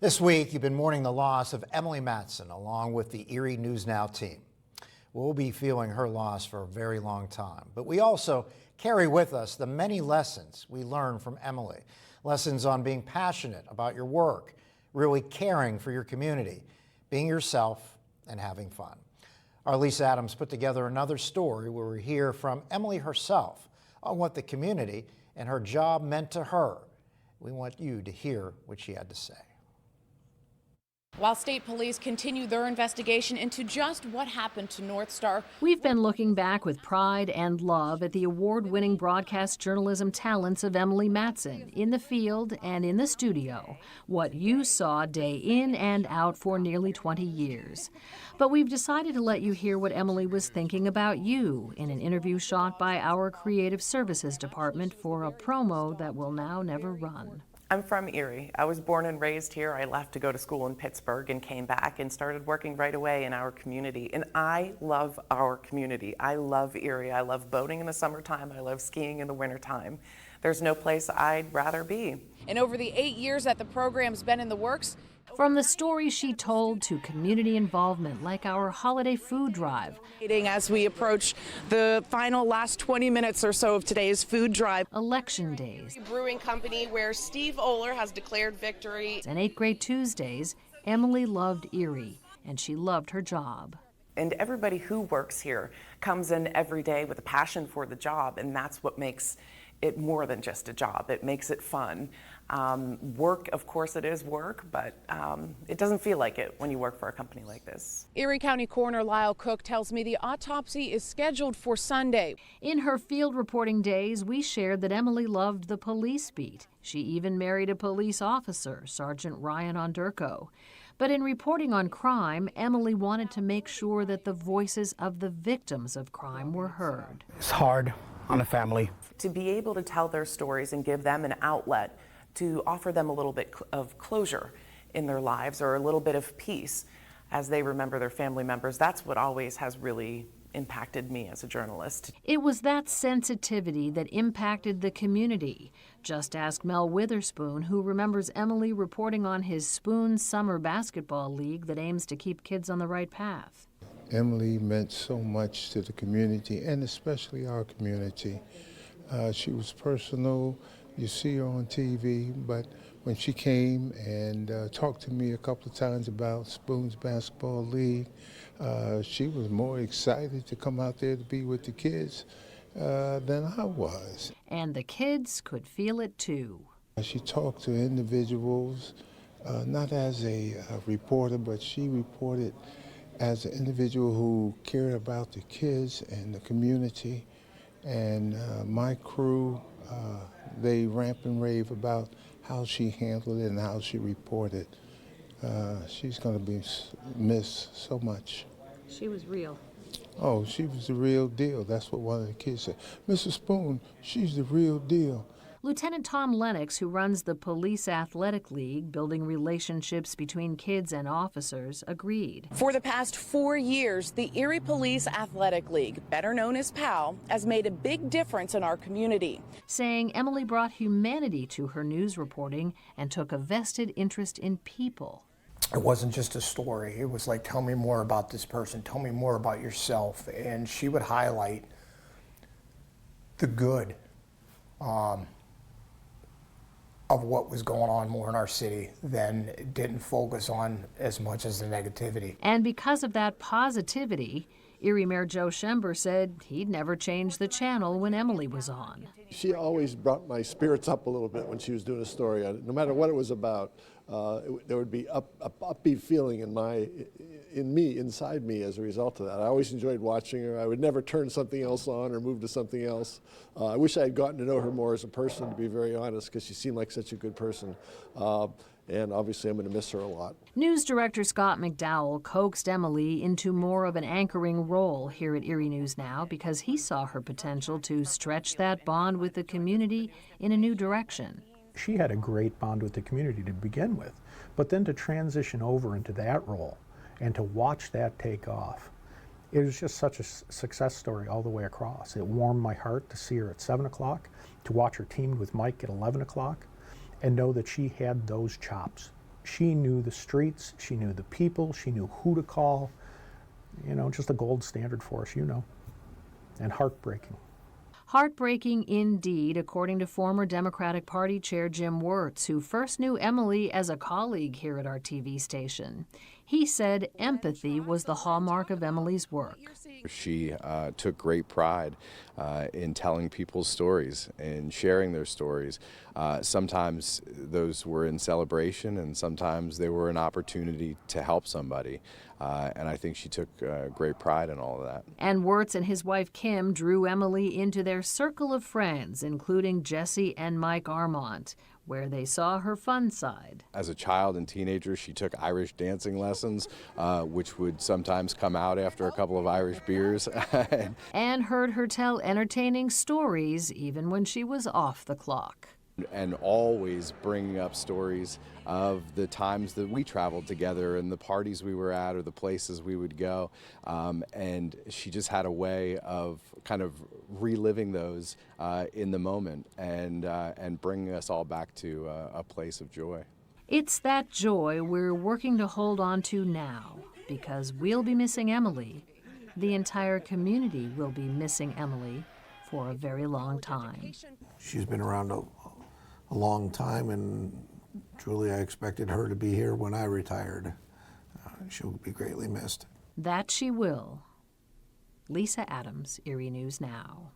This week, you've been mourning the loss of Emily Matson along with the Erie News Now team. We'll be feeling her loss for a very long time, but we also carry with us the many lessons we learned from Emily. Lessons on being passionate about your work, really caring for your community, being yourself, and having fun. Our Lisa Adams put together another story where we hear from Emily herself on what the community and her job meant to her. We want you to hear what she had to say. While state police continue their investigation into just what happened to North Star, we've been looking back with pride and love at the award-winning broadcast journalism talents of Emily Matson in the field and in the studio, what you saw day in and out for nearly 20 years. But we've decided to let you hear what Emily was thinking about you in an interview shot by our creative services department for a promo that will now never run. I'm from Erie. I was born and raised here. I left to go to school in Pittsburgh and came back and started working right away in our community. And I love our community. I love Erie. I love boating in the summertime. I love skiing in the wintertime. There's no place I'd rather be. And over the 8 years that the program's been in the works, from the stories she told to community involvement like our holiday food drive. As we approach the final last 20 minutes or so of today's food drive. Election days. Brewing company where Steve Oler has declared victory. And 8 Great Tuesdays, Emily loved Erie and she loved her job. And everybody who works here comes in every day with a passion for the job, and that's what makes it more than just a job. It makes it fun. Work, of course it is work, but it doesn't feel like it when you work for a company like this. Erie County Coroner Lyle Cook tells me the autopsy is scheduled for Sunday. In her field reporting days, we shared that Emily loved the police beat. She even married a police officer, Sergeant Ryan Onderko. But in reporting on crime, Emily wanted to make sure that the voices of the victims of crime were heard. It's hard on the family. To be able to tell their stories and give them an outlet to offer them a little bit of closure in their lives or a little bit of peace as they remember their family members, that's what always has really impacted me as a journalist. It was that sensitivity that impacted the community. Just ask Mel Witherspoon, who remembers Emily reporting on his Spoon Summer Basketball League that aims to keep kids on the right path. Emily meant so much to the community, and especially our community. She was personal. You see her on TV, but when she came and talked to me a couple of times about Spoon's Basketball League, she was more excited to come out there to be with the kids than I was. And the kids could feel it too. She talked to individuals, not as a reporter, but she reported as an individual who cared about the kids and the community. And my crew, they ramp and rave about how she handled it and how she reported. She's going to be missed so much. She was real. Oh, she was the real deal. That's what one of the kids said. Mrs. Spoon, she's the real deal. Lieutenant Tom Lennox, who runs the Police Athletic League, building relationships between kids and officers, agreed. For the past 4 years, the Erie Police Athletic League, better known as PAL, has made a big difference in our community. Saying Emily brought humanity to her news reporting and took a vested interest in people. It wasn't just a story. It was like, tell me more about this person, tell me more about yourself. And she would highlight the good of what was going on more in our city than didn't focus on as much as the negativity. And because of that positivity, Erie Mayor Joe Schember said he'd never change the channel when Emily was on. She always brought my spirits up a little bit when she was doing a story on it. No matter what it was about, there would be upbeat feeling inside me as a result of that. I always enjoyed watching her. I would never turn something else on or move to something else. I wish I had gotten to know her more as a person, to be very honest, because she seemed like such a good person. And obviously I'm going to miss her a lot. News director Scott McDowell coaxed Emily into more of an anchoring role here at Erie News Now because he saw her potential to stretch that bond with the community in a new direction. She had a great bond with the community to begin with, but then to transition over into that role and to watch that take off, it was just such a success story all the way across. It warmed my heart to see her at 7 o'clock, to watch her teamed with Mike at 11 o'clock, and know that she had those chops she knew the streets, she knew the people, she knew who to call. You know, just a gold standard for us, you know, and heartbreaking. Heartbreaking indeed, according to former Democratic Party Chair Jim Wirtz, who first knew Emily as a colleague here at our TV station. He said empathy was the hallmark of Emily's work. She took great pride in telling people's stories and sharing their stories. Sometimes those were in celebration, and sometimes they were an opportunity to help somebody. And I think she took great pride in all of that. And Wirtz and his wife Kim drew Emily into their circle of friends, including Jesse and Mike Armont, where they saw her fun side. As a child and teenager, she took Irish dancing lessons, which would sometimes come out after a couple of Irish beers. And heard her tell entertaining stories even when she was off the clock. And always bringing up stories of the times that we traveled together and the parties we were at or the places we would go. And she just had a way of kind of reliving those in the moment and bringing us all back to a place of joy. It's that joy we're working to hold on to now, because we'll be missing Emily. The entire community will be missing Emily for a very long time. She's been around a long time, and truly I expected her to be here when I retired. She'll be greatly missed. That she will. Lisa Adams, Erie News Now.